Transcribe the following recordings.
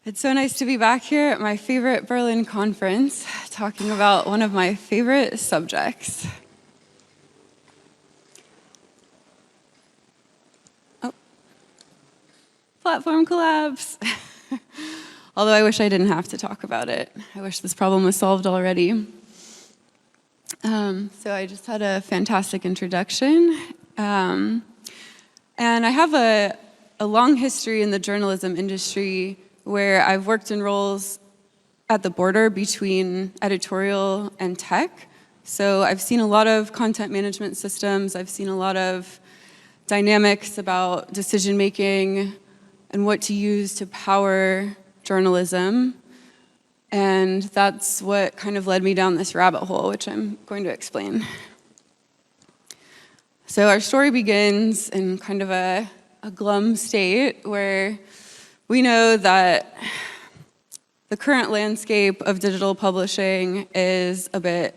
It's so nice to be back here at my favorite Berlin conference, talking about one of my favorite subjects. Oh, platform collapse. Although I wish I didn't have to talk about it. I wish this problem was solved already. So I just had a fantastic introduction. And I have a long history in the journalism industry where I've worked in roles at the border between editorial and tech. So I've seen a lot of content management systems. I've seen a lot of dynamics about decision-making and what to use to power journalism. And that's what kind of led me down this rabbit hole, which I'm going to explain. So our story begins in kind of a glum state where we know that the current landscape of digital publishing is a bit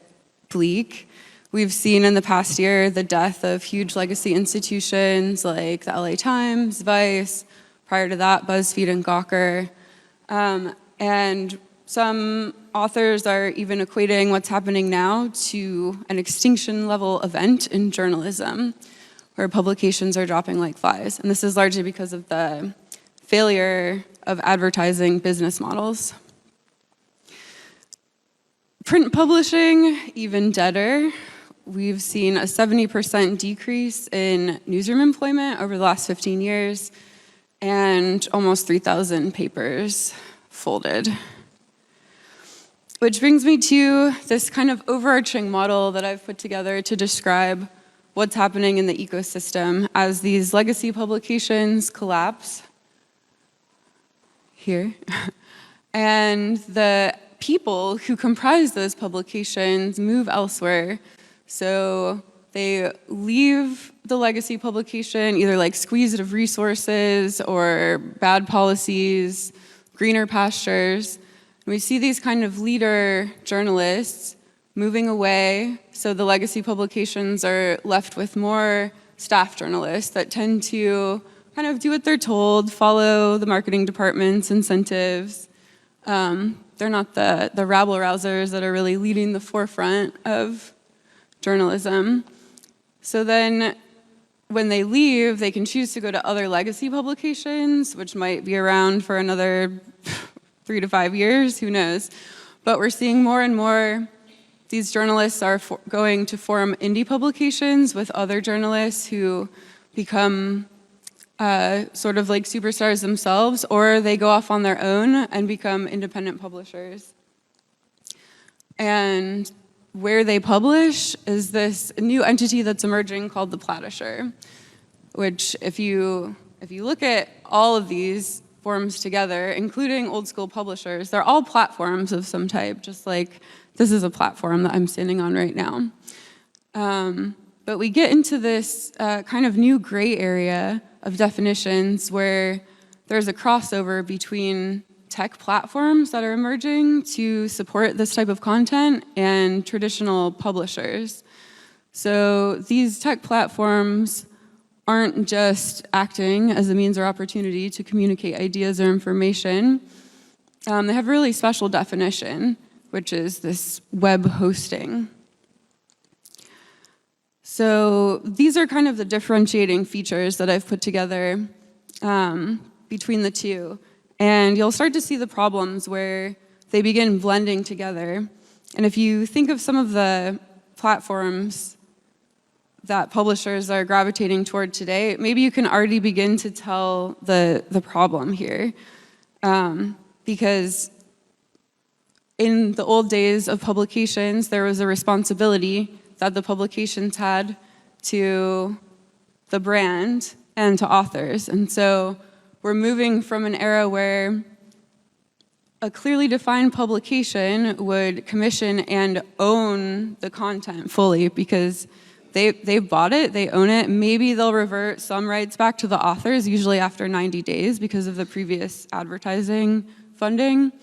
bleak. We've seen in the past year the death of huge legacy institutions like the LA Times, Vice, prior to that, BuzzFeed and Gawker. And some authors are even equating what's happening now to an extinction level event in journalism, where publications are dropping like flies. And this is largely because of the failure of advertising business models. Print publishing, even deader. We've seen a 70% decrease in newsroom employment over the last 15 years, and almost 3,000 papers folded. Which brings me to this kind of overarching model that I've put together to describe what's happening in the ecosystem as these legacy publications collapse here. And the people who comprise those publications move elsewhere. So they leave the legacy publication, either like squeezed of resources or bad policies, greener pastures. And we see these kind of leader journalists moving away. So the legacy publications are left with more staff journalists that tend to kind of do what they're told, follow the marketing department's incentives. They're not the rabble-rousers that are really leading the forefront of journalism. So then when they leave, they can choose to go to other legacy publications, which might be around for another 3 to 5 years, who knows. But we're seeing more and more these journalists are going to form indie publications with other journalists who become sort of like superstars themselves, or they go off on their own and become independent publishers. And where they publish is this new entity that's emerging called the Platisher, which if you look at all of these forms together, including old school publishers, they're all platforms of some type, just like this is a platform that I'm standing on right now. But we get into this kind of new gray area of definitions where there's a crossover between tech platforms that are emerging to support this type of content and traditional publishers. So these tech platforms aren't just acting as a means or opportunity to communicate ideas or information. They have a really special definition, which is this web hosting. So these are kind of the differentiating features that I've put together between the two. And you'll start to see the problems where they begin blending together. And if you think of some of the platforms that publishers are gravitating toward today, maybe you can already begin to tell the problem here. Because in the old days of publications, there was a responsibility that the publications had to the brand and to authors. And so we're moving from an era where a clearly defined publication would commission and own the content fully because they bought it, they own it. Maybe they'll revert some rights back to the authors, usually after 90 days because of the previous advertising funding,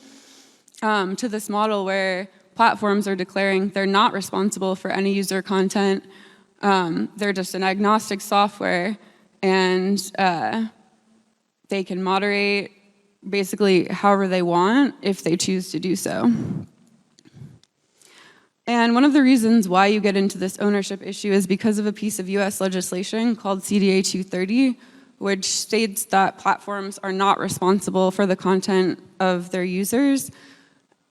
to this model where platforms are declaring they're not responsible for any user content. They're just an agnostic software, and they can moderate basically however they want if they choose to do so. And one of the reasons why you get into this ownership issue is because of a piece of US legislation called CDA 230, which states that platforms are not responsible for the content of their users.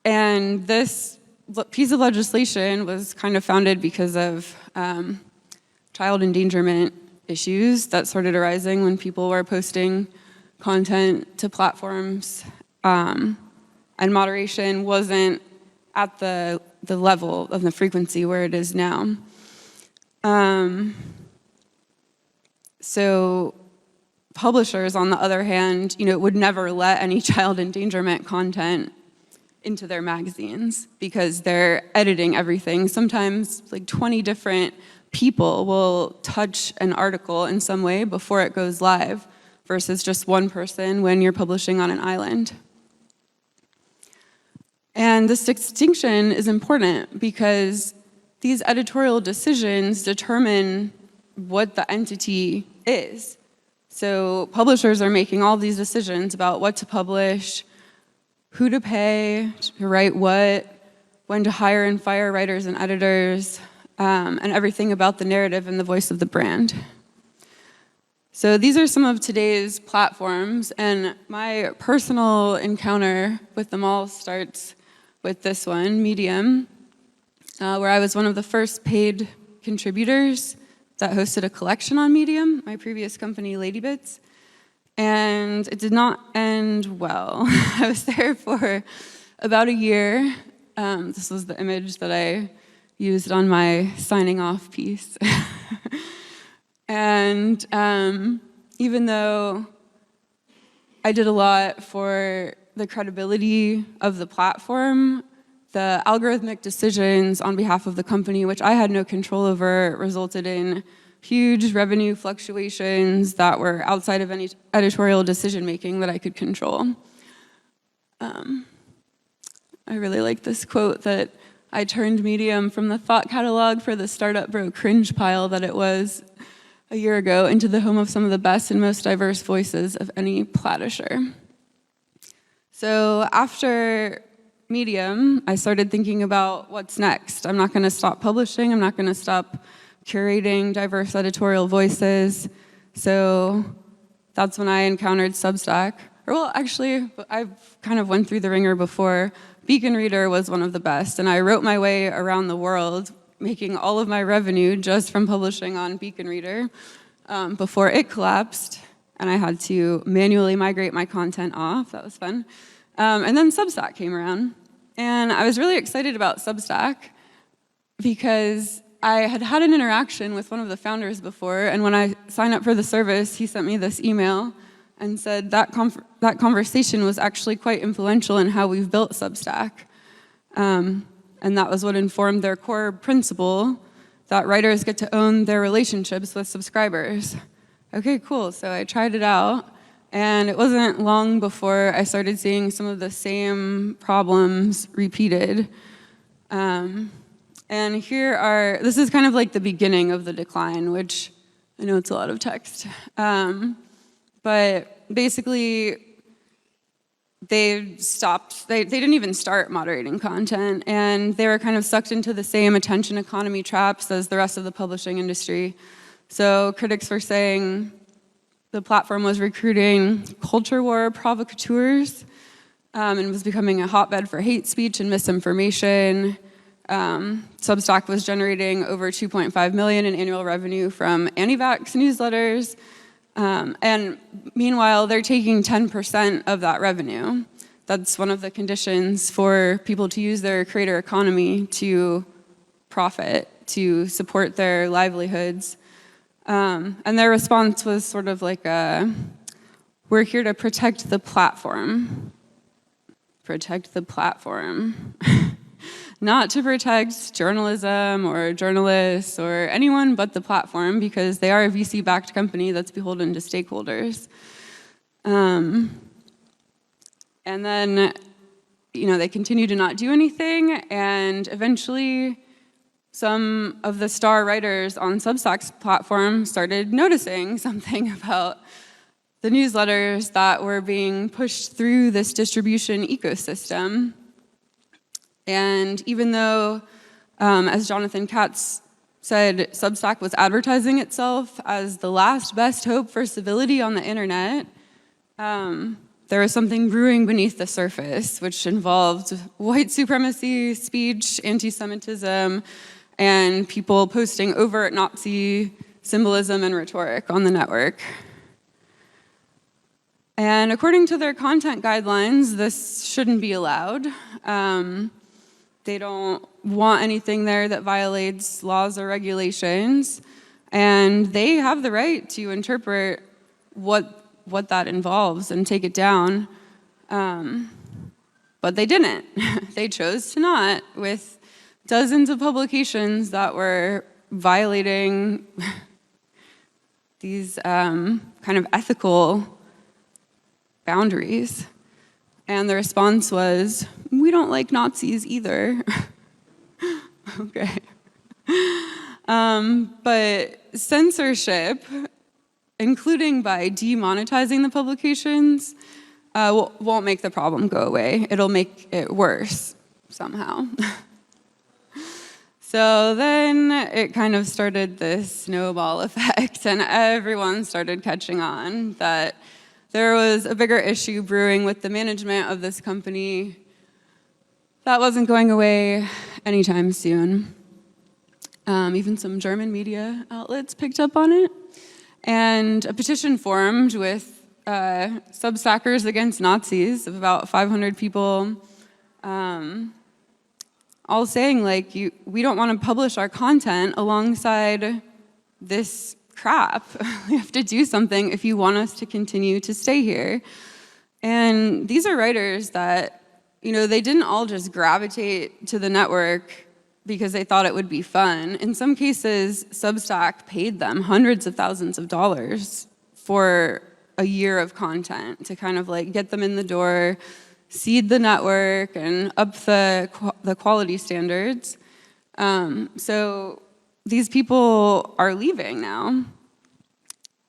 And this piece of legislation was kind of founded because of child endangerment issues that started arising when people were posting content to platforms, and moderation wasn't at the level of the frequency where it is now. So publishers, on the other hand, would never let any child endangerment content into their magazines because they're editing everything. Sometimes like 20 different people will touch an article in some way before it goes live versus just one person when you're publishing on an island. And this distinction is important because these editorial decisions determine what the entity is. So publishers are making all these decisions about what to publish, who to pay, to write what, when to hire and fire writers and editors, and everything about the narrative and the voice of the brand. So these are some of today's platforms, and my personal encounter with them all starts with this one, Medium, where I was one of the first paid contributors that hosted a collection on Medium, my previous company, Ladybits. And it did not end well. I was there for about a year. This was the image that I used on my signing off piece. And even though I did a lot for the credibility of the platform, the algorithmic decisions on behalf of the company, which I had no control over, resulted in huge revenue fluctuations that were outside of any editorial decision-making that I could control. I really like this quote that I turned Medium from the thought catalog for the startup bro cringe pile that it was a year ago into the home of some of the best and most diverse voices of any platisher. So after Medium, I started thinking about what's next. I'm not going to stop publishing. I'm not going to stop curating diverse editorial voices. So that's when I encountered Substack. Or well, actually, I've kind of went through the ringer before. Beacon Reader was one of the best, and I wrote my way around the world, making all of my revenue just from publishing on Beacon Reader before it collapsed, and I had to manually migrate my content off. That was fun. And then Substack came around, and I was really excited about Substack because I had had an interaction with one of the founders before, and when I signed up for the service, he sent me this email and said that conversation was actually quite influential in how we've built Substack. And that was what informed their core principle that writers get to own their relationships with subscribers. Okay, cool, so I tried it out, and it wasn't long before I started seeing some of the same problems repeated. And this is kind of like the beginning of the decline, which I know it's a lot of text. But basically, they didn't even start moderating content, and they were kind of sucked into the same attention economy traps as the rest of the publishing industry. So critics were saying the platform was recruiting culture war provocateurs and was becoming a hotbed for hate speech and misinformation. Substack was generating over $2.5 million in annual revenue from anti-vax newsletters. And meanwhile, they're taking 10% of that revenue. That's one of the conditions for people to use their creator economy to profit, to support their livelihoods. And their response was sort of like we're here to protect the platform. Protect the platform. Not to protect journalism or journalists or anyone but the platform, because they are a VC-backed company that's beholden to stakeholders. And then, they continue to not do anything, and eventually some of the star writers on Substack's platform started noticing something about the newsletters that were being pushed through this distribution ecosystem. And even though, as Jonathan Katz said, Substack was advertising itself as the last best hope for civility on the internet, there was something brewing beneath the surface, which involved white supremacy, speech, anti-Semitism, and people posting overt Nazi symbolism and rhetoric on the network. And according to their content guidelines, this shouldn't be allowed. They don't want anything there that violates laws or regulations, and they have the right to interpret what that involves and take it down. But they didn't. They chose to not, with dozens of publications that were violating these kind of ethical boundaries. And the response was, we don't like Nazis either. Okay. But censorship, including by demonetizing the publications, won't make the problem go away. It'll make it worse somehow. So then it kind of started this snowball effect, and everyone started catching on that there was a bigger issue brewing with the management of this company that wasn't going away anytime soon. Even some German media outlets picked up on it. And a petition formed with Substackers Against Nazis of about 500 people, all saying, like, we don't want to publish our content alongside this crap. We have to do something if you want us to continue to stay here. And these are writers that, they didn't all just gravitate to the network because they thought it would be fun. In some cases, Substack paid them hundreds of thousands of dollars for a year of content to kind of like get them in the door, seed the network, and up the quality standards. So these people are leaving now.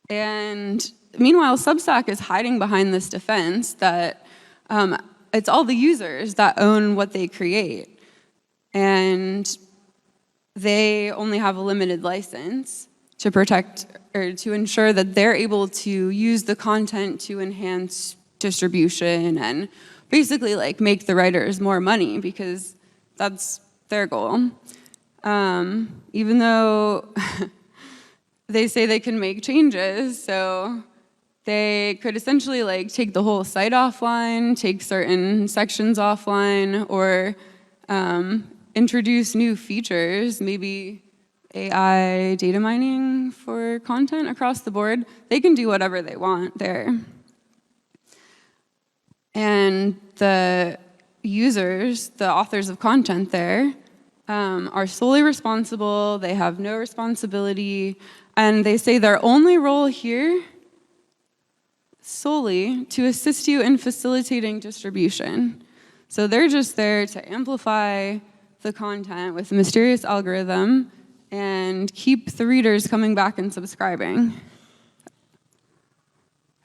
And meanwhile, Substack is hiding behind this defense that it's all the users that own what they create. And they only have a limited license to protect or to ensure that they're able to use the content to enhance distribution and basically like make the writers more money, because that's their goal. Even though they say they can make changes, so they could essentially like take the whole site offline, take certain sections offline, or introduce new features, maybe AI data mining for content across the board. They can do whatever they want there. And the users, the authors of content there, are solely responsible. They have no responsibility. And they say their only role here, solely to assist you in facilitating distribution. So they're just there to amplify the content with a mysterious algorithm and keep the readers coming back and subscribing.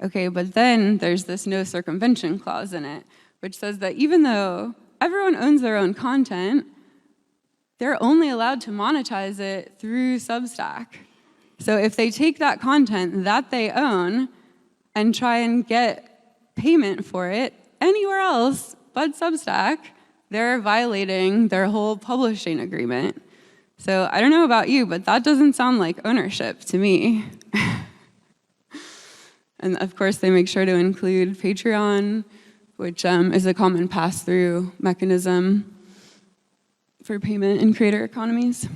Okay, but then there's this no circumvention clause in it, which says that even though everyone owns their own content, they're only allowed to monetize it through Substack. So if they take that content that they own and try and get payment for it anywhere else but Substack, they're violating their whole publishing agreement. So I don't know about you, but that doesn't sound like ownership to me. And of course, they make sure to include Patreon, which is a common pass-through mechanism for payment in creator economies,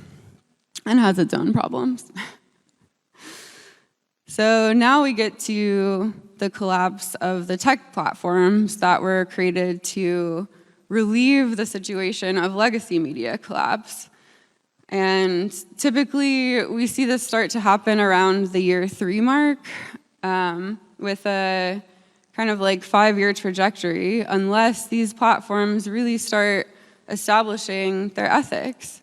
and has its own problems. So now we get to the collapse of the tech platforms that were created to relieve the situation of legacy media collapse. And typically, we see this start to happen around the year 3 mark, with a kind of like 5-year trajectory, unless these platforms really start establishing their ethics.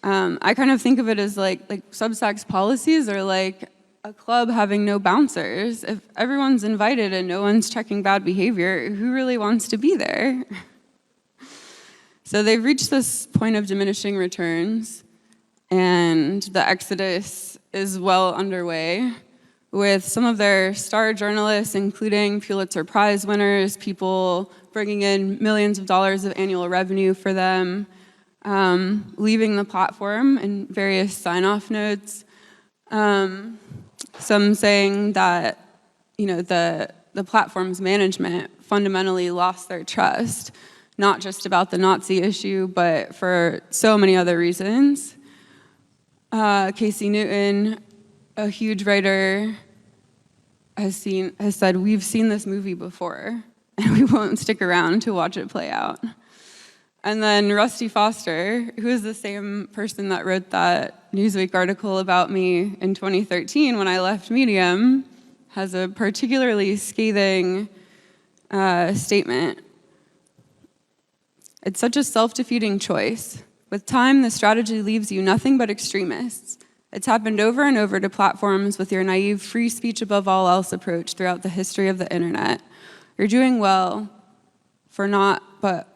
I kind of think of it as like Substack's policies are like a club having no bouncers. If everyone's invited and no one's checking bad behavior, who really wants to be there? So they've reached this point of diminishing returns, and the exodus is well underway, with some of their star journalists, including Pulitzer Prize winners, people bringing in millions of dollars of annual revenue for them, leaving the platform in various sign-off notes. Some saying that, the platform's management fundamentally lost their trust, not just about the Nazi issue, but for so many other reasons. Casey Newton, a huge writer, has said, "We've seen this movie before, and we won't stick around to watch it play out." And then Rusty Foster, who is the same person that wrote that Newsweek article about me in 2013 when I left Medium, has a particularly scathing statement. "It's such a self-defeating choice. With time, the strategy leaves you nothing but extremists. It's happened over and over to platforms with your naive free speech above all else approach throughout the history of the internet. You're doing well for not but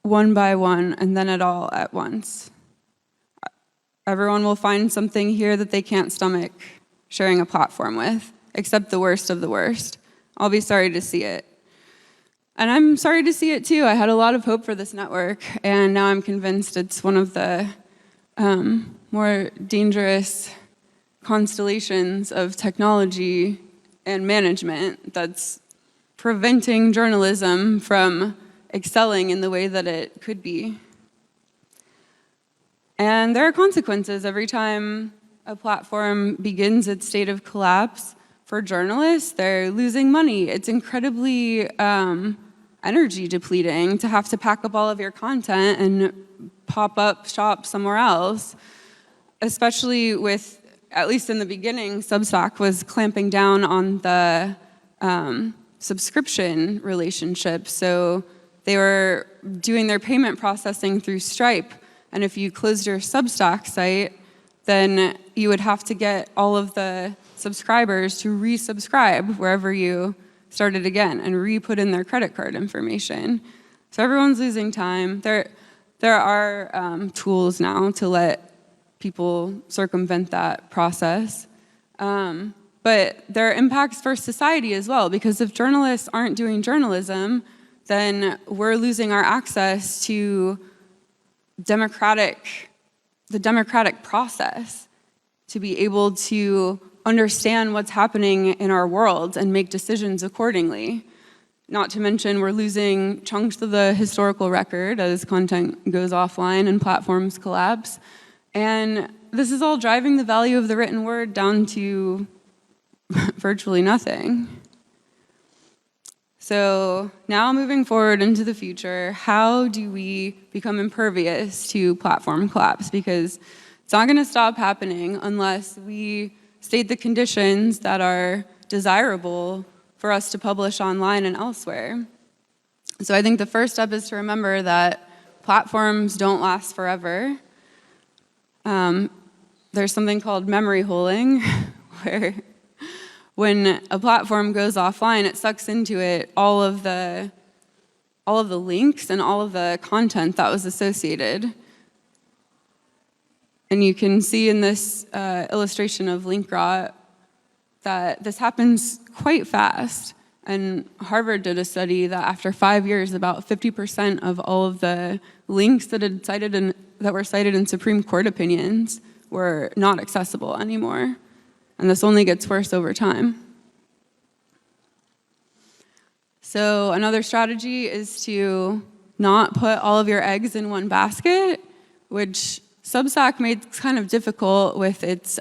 one by one and then it all at once. Everyone will find something here that they can't stomach sharing a platform with, except the worst of the worst. I'll be sorry to see it." And I'm sorry to see it too. I had a lot of hope for this network, and now I'm convinced it's one of the more dangerous constellations of technology and management that's preventing journalism from excelling in the way that it could be. And there are consequences every time a platform begins its state of collapse. For journalists, they're losing money. It's incredibly energy depleting to have to pack up all of your content and pop up shop somewhere else, especially with, at least in the beginning, Substack was clamping down on the subscription relationship. So they were doing their payment processing through Stripe. And if you closed your Substack site, then you would have to get all of the subscribers to resubscribe wherever you started again and re-put in their credit card information. So everyone's losing time. There are tools now to let people circumvent that process. But there are impacts for society as well, because if journalists aren't doing journalism, then we're losing our access to the democratic process to be able to understand what's happening in our world and make decisions accordingly. Not to mention, we're losing chunks of the historical record as content goes offline and platforms collapse. And this is all driving the value of the written word down to virtually nothing. So now moving forward into the future, how do we become impervious to platform collapse? Because it's not going to stop happening unless we state the conditions that are desirable for us to publish online and elsewhere. So I think the first step is to remember that platforms don't last forever. There's something called memory holing, where when a platform goes offline, it sucks into it all of the links and all of the content that was associated. And you can see in this illustration of link rot that this happens quite fast. And Harvard did a study that after 5 years, about 50% of all of the links that were cited in Supreme Court opinions were not accessible anymore. And this only gets worse over time. So another strategy is to not put all of your eggs in one basket, which Substack made kind of difficult with its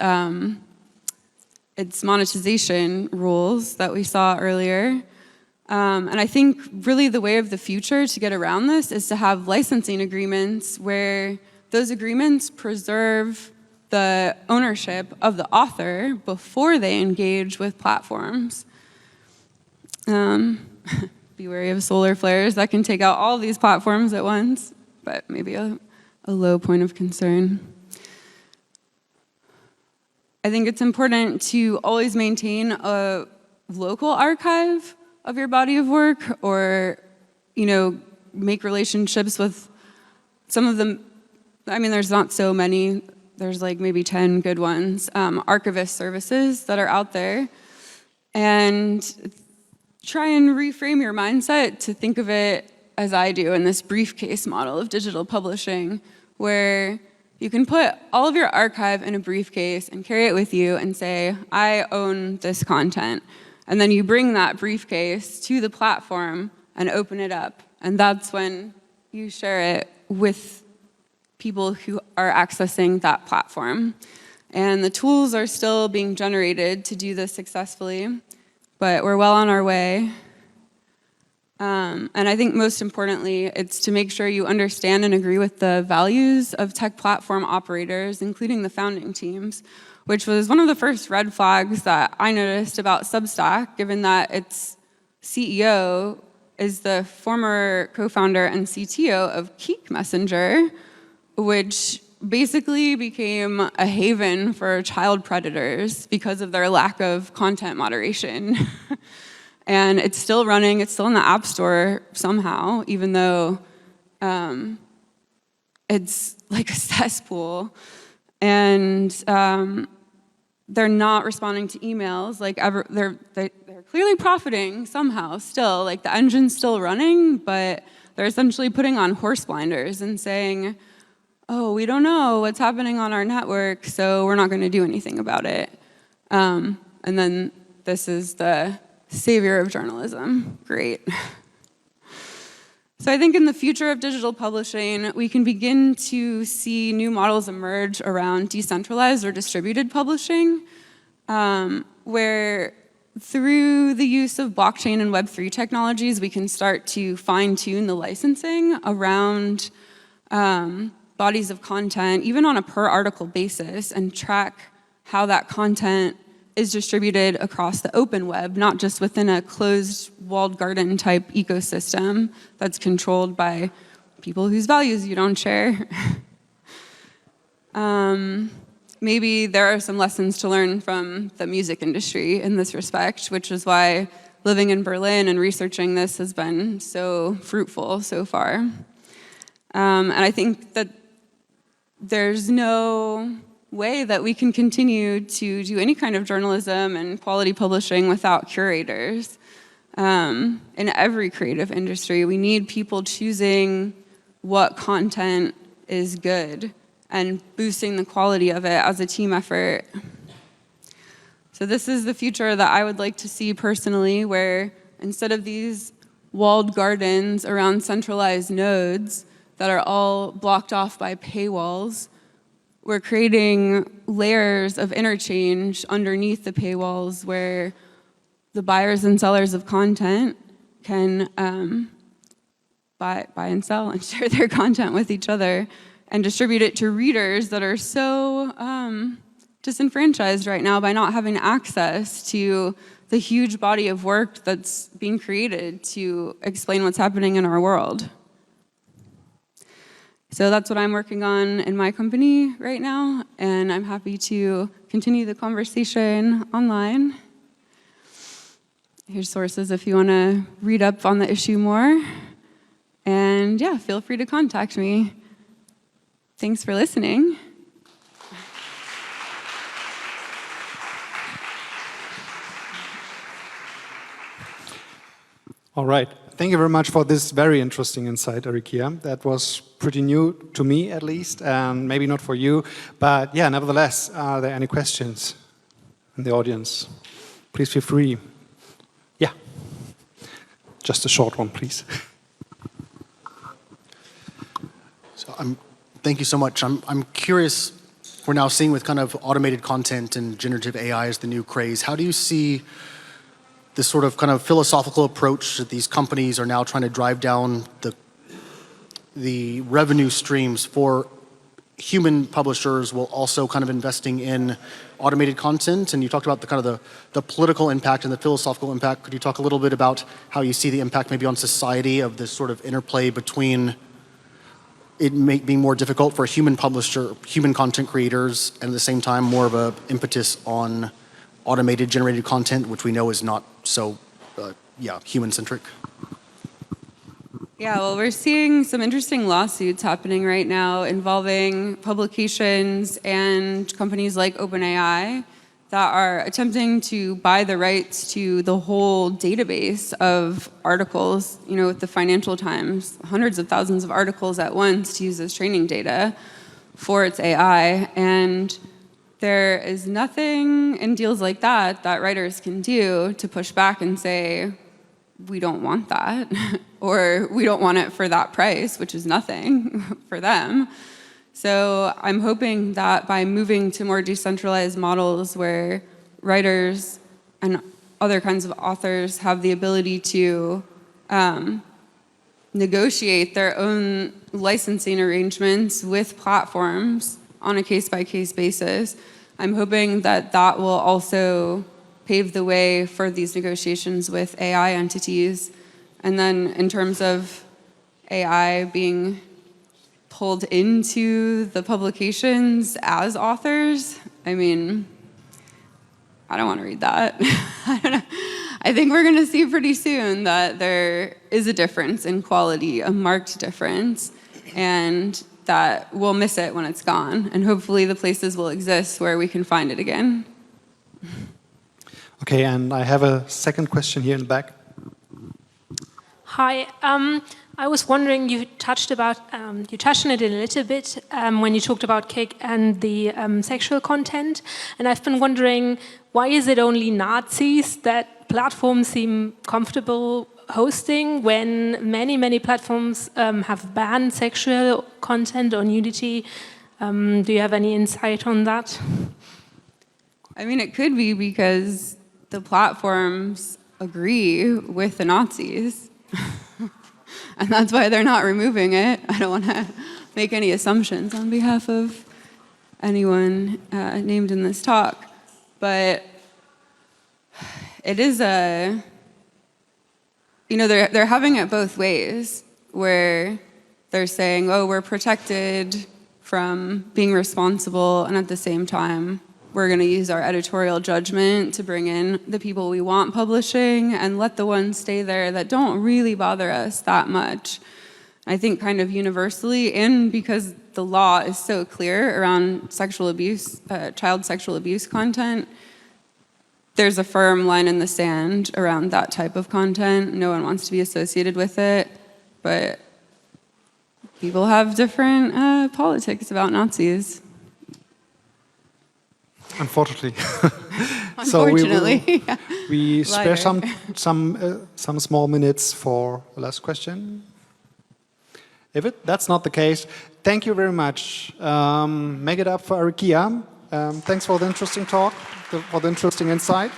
monetization rules that we saw earlier. And I think really the way of the future to get around this is to have licensing agreements where those agreements preserve the ownership of the author before they engage with platforms. Be wary of solar flares that can take out all these platforms at once, but maybe a low point of concern. I think it's important to always maintain a local archive of your body of work, or, make relationships with some of them. I mean, there's not so many. There's like maybe 10 good ones, archivist services that are out there. And try and reframe your mindset to think of it as I do in this briefcase model of digital publishing, where you can put all of your archive in a briefcase and carry it with you and say, I own this content. And then you bring that briefcase to the platform and open it up. And that's when you share it with people who are accessing that platform. And the tools are still being generated to do this successfully, but we're well on our way. And I think most importantly, it's to make sure you understand and agree with the values of tech platform operators, including the founding teams, which was one of the first red flags that I noticed about Substack, given that its CEO is the former co-founder and CTO of Kik Messenger, which basically became a haven for child predators because of their lack of content moderation. And it's still running, it's still in the App Store somehow, even though it's like a cesspool. And they're not responding to emails. Like they're clearly profiting somehow still. Like the engine's still running, but they're essentially putting on horse blinders and saying, oh, we don't know what's happening on our network, so we're not going to do anything about it. And then this is the savior of journalism. Great. So I think in the future of digital publishing, we can begin to see new models emerge around decentralized or distributed publishing, where through the use of blockchain and Web3 technologies, we can start to fine-tune the licensing around bodies of content, even on a per-article basis, and track how that content is distributed across the open web, not just within a closed walled garden type ecosystem that's controlled by people whose values you don't share. Maybe there are some lessons to learn from the music industry in this respect, which is why living in Berlin and researching this has been so fruitful so far. And I think that there's no way that we can continue to do any kind of journalism and quality publishing without curators. In every creative industry, we need people choosing what content is good and boosting the quality of it as a team effort. So this is the future that I would like to see personally, where instead of these walled gardens around centralized nodes that are all blocked off by paywalls, we're creating layers of interchange underneath the paywalls where the buyers and sellers of content can buy and sell and share their content with each other and distribute it to readers that are so disenfranchised right now by not having access to the huge body of work that's being created to explain what's happening in our world. So that's what I'm working on in my company right now, and I'm happy to continue the conversation online. Here's sources if you want to read up on the issue more. And yeah, feel free to contact me. Thanks for listening. All right. Thank you very much for this very interesting insight, Arikia. That was pretty new to me, at least, and maybe not for you. But yeah, nevertheless, are there any questions in the audience? Please feel free. Yeah. Just a short one, please. So thank you so much. I'm curious, we're now seeing with kind of automated content and generative AI as the new craze. How do you see this sort of kind of philosophical approach that these companies are now trying to drive down the revenue streams for human publishers while also kind of investing in automated content? And you talked about the kind of the political impact and the philosophical impact. Could you talk a little bit about how you see the impact maybe on society of this sort of interplay between it being more difficult for human content creators, and at the same time more of a impetus on automated generated content, which we know is not so, human-centric? Yeah, well, we're seeing some interesting lawsuits happening right now involving publications and companies like OpenAI that are attempting to buy the rights to the whole database of articles, with the Financial Times, hundreds of thousands of articles at once to use as training data for its AI. And there is nothing in deals like that writers can do to push back and say, we don't want that, or we don't want it for that price, which is nothing for them. So I'm hoping that by moving to more decentralized models where writers and other kinds of authors have the ability to negotiate their own licensing arrangements with platforms on a case-by-case basis, I'm hoping that that will also pave the way for these negotiations with AI entities. And then in terms of AI being pulled into the publications as authors, I don't want to read that. I don't know. I think we're going to see pretty soon that there is a difference in quality, a marked difference, and that we'll miss it when it's gone. And hopefully the places will exist where we can find it again. Okay, and I have a second question here in the back. Hi. I was wondering, you touched on it a little bit when you talked about Kik and the sexual content, and I've been wondering, why is it only Nazis that platforms seem comfortable hosting when many platforms have banned sexual content or nudity? Do you have any insight on that? It could be because the platforms agree with the Nazis. And that's why they're not removing it. I don't want to make any assumptions on behalf of anyone named in this talk. But it is they're having it both ways, where they're saying, oh, we're protected from being responsible, and at the same time, we're going to use our editorial judgment to bring in the people we want publishing and let the ones stay there that don't really bother us that much. I think kind of universally, and because the law is so clear around sexual abuse, child sexual abuse content, there's a firm line in the sand around that type of content. No one wants to be associated with it, but people have different politics about Nazis. Unfortunately. Unfortunately. So we spare some small minutes for the last question. If that's not the case, thank you very much. Make it up for Arikia. Thanks for the interesting talk, for the interesting insight.